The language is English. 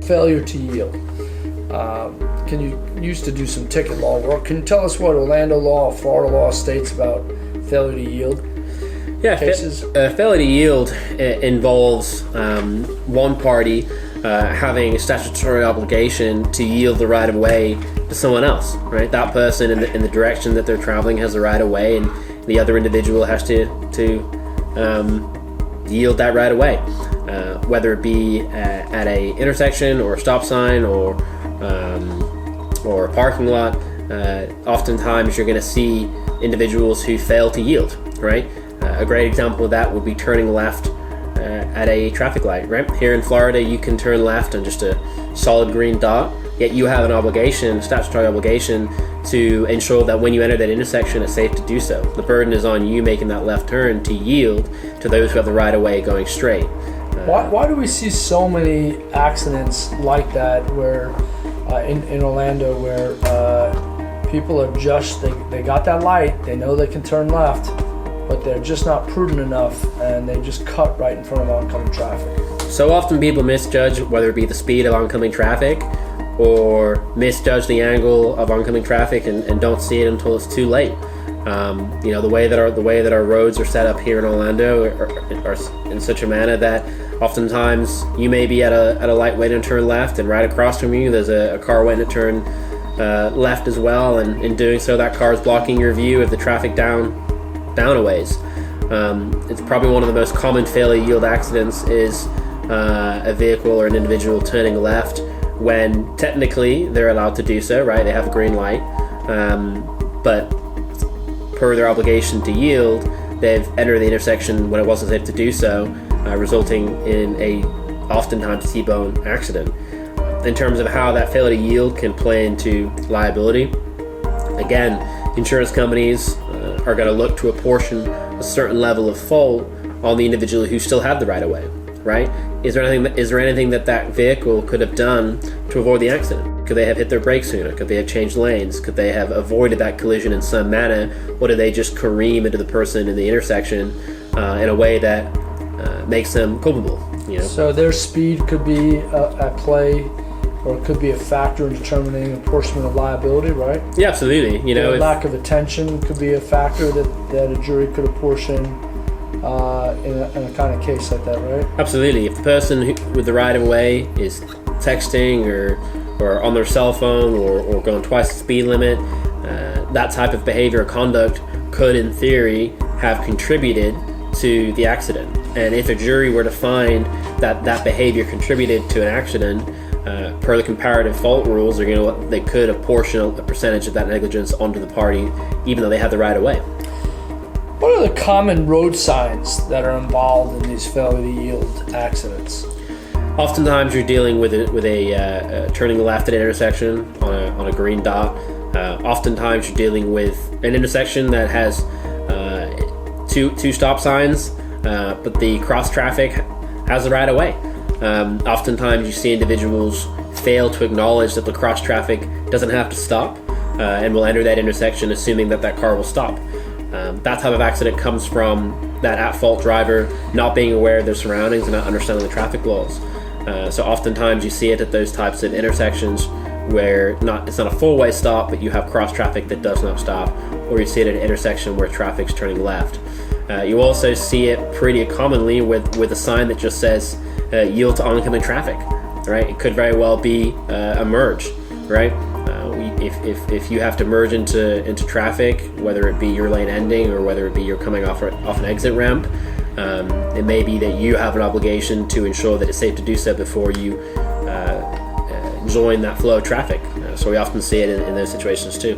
Failure to yield. Can you used to do some ticket law work? Can you tell us what Orlando law or Florida law states about failure to yield cases? Failure to yield involves one party having a statutory obligation to yield the right of way to someone else. Right, that person in the direction that they're traveling has the right of way, and the other individual has to yield that right of way, whether it be at a intersection or a stop sign or a parking lot. Oftentimes you're going to see individuals who fail to yield, right? A great example of that would be turning left at a traffic light, right? Here in Florida, you can turn left on just a solid green dot, yet you have an obligation, statutory obligation, to ensure that when you enter that intersection, it's safe to do so. The burden is on you making that left turn to yield to those who have the right of way going straight. Why do we see so many accidents like that where in Orlando where people are just, they got that light, they know they can turn left, but they're just not prudent enough and they just cut right in front of oncoming traffic? So often people misjudge whether it be the speed of oncoming traffic or misjudge the angle of oncoming traffic and don't see it until it's too late. The way that our roads are set up here in Orlando are in such a manner that oftentimes you may be at a light waiting to turn left, and right across from you there's a car waiting to turn left as well, and in doing so that car is blocking your view of the traffic down a ways. It's probably one of the most common failure yield accidents is a vehicle or an individual turning left when technically they're allowed to do so, right? They have a green light, but per their obligation to yield, they've entered the intersection when it wasn't safe to do so, resulting in a oftentimes T-bone accident. In terms of how that failure to yield can play into liability, again, insurance companies are going to look to apportion a certain level of fault on the individual who still had the right of way, right? Is there anything that vehicle could have done to avoid the accident? Could they have hit their brakes sooner? Could they have changed lanes? Could they have avoided that collision in some manner? Or did they just careen into the person in the intersection in a way that makes them culpable? So their speed could be at play, or it could be a factor in determining apportionment of liability, right? Yeah, absolutely. Lack of attention could be a factor that a jury could apportion in a kind of case like that, right? Absolutely. If the person with the right of way is texting or on their cell phone or going twice the speed limit, that type of behavior or conduct could, in theory, have contributed to the accident. And if a jury were to find that behavior contributed to an accident, per the comparative fault rules, they could apportion a percentage of that negligence onto the party, even though they had the right of way. What are the common road signs that are involved in these failure to yield accidents? Oftentimes you're dealing with a turning left at an intersection on a green dot. Oftentimes you're dealing with an intersection that has two stop signs, but the cross traffic has the right of way. Oftentimes you see individuals fail to acknowledge that the cross traffic doesn't have to stop and will enter that intersection assuming that car will stop. That type of accident comes from that at-fault driver not being aware of their surroundings and not understanding the traffic laws. So oftentimes you see it at those types of intersections where it's not a full-way stop, but you have cross-traffic that does not stop, or you see it at an intersection where traffic's turning left. You also see it pretty commonly with a sign that just says yield to oncoming traffic, right? It could very well be a merge, right? If you have to merge into traffic, whether it be your lane ending or whether it be you're coming off an exit ramp, it may be that you have an obligation to ensure that it's safe to do so before you join that flow of traffic. So we often see it in those situations too.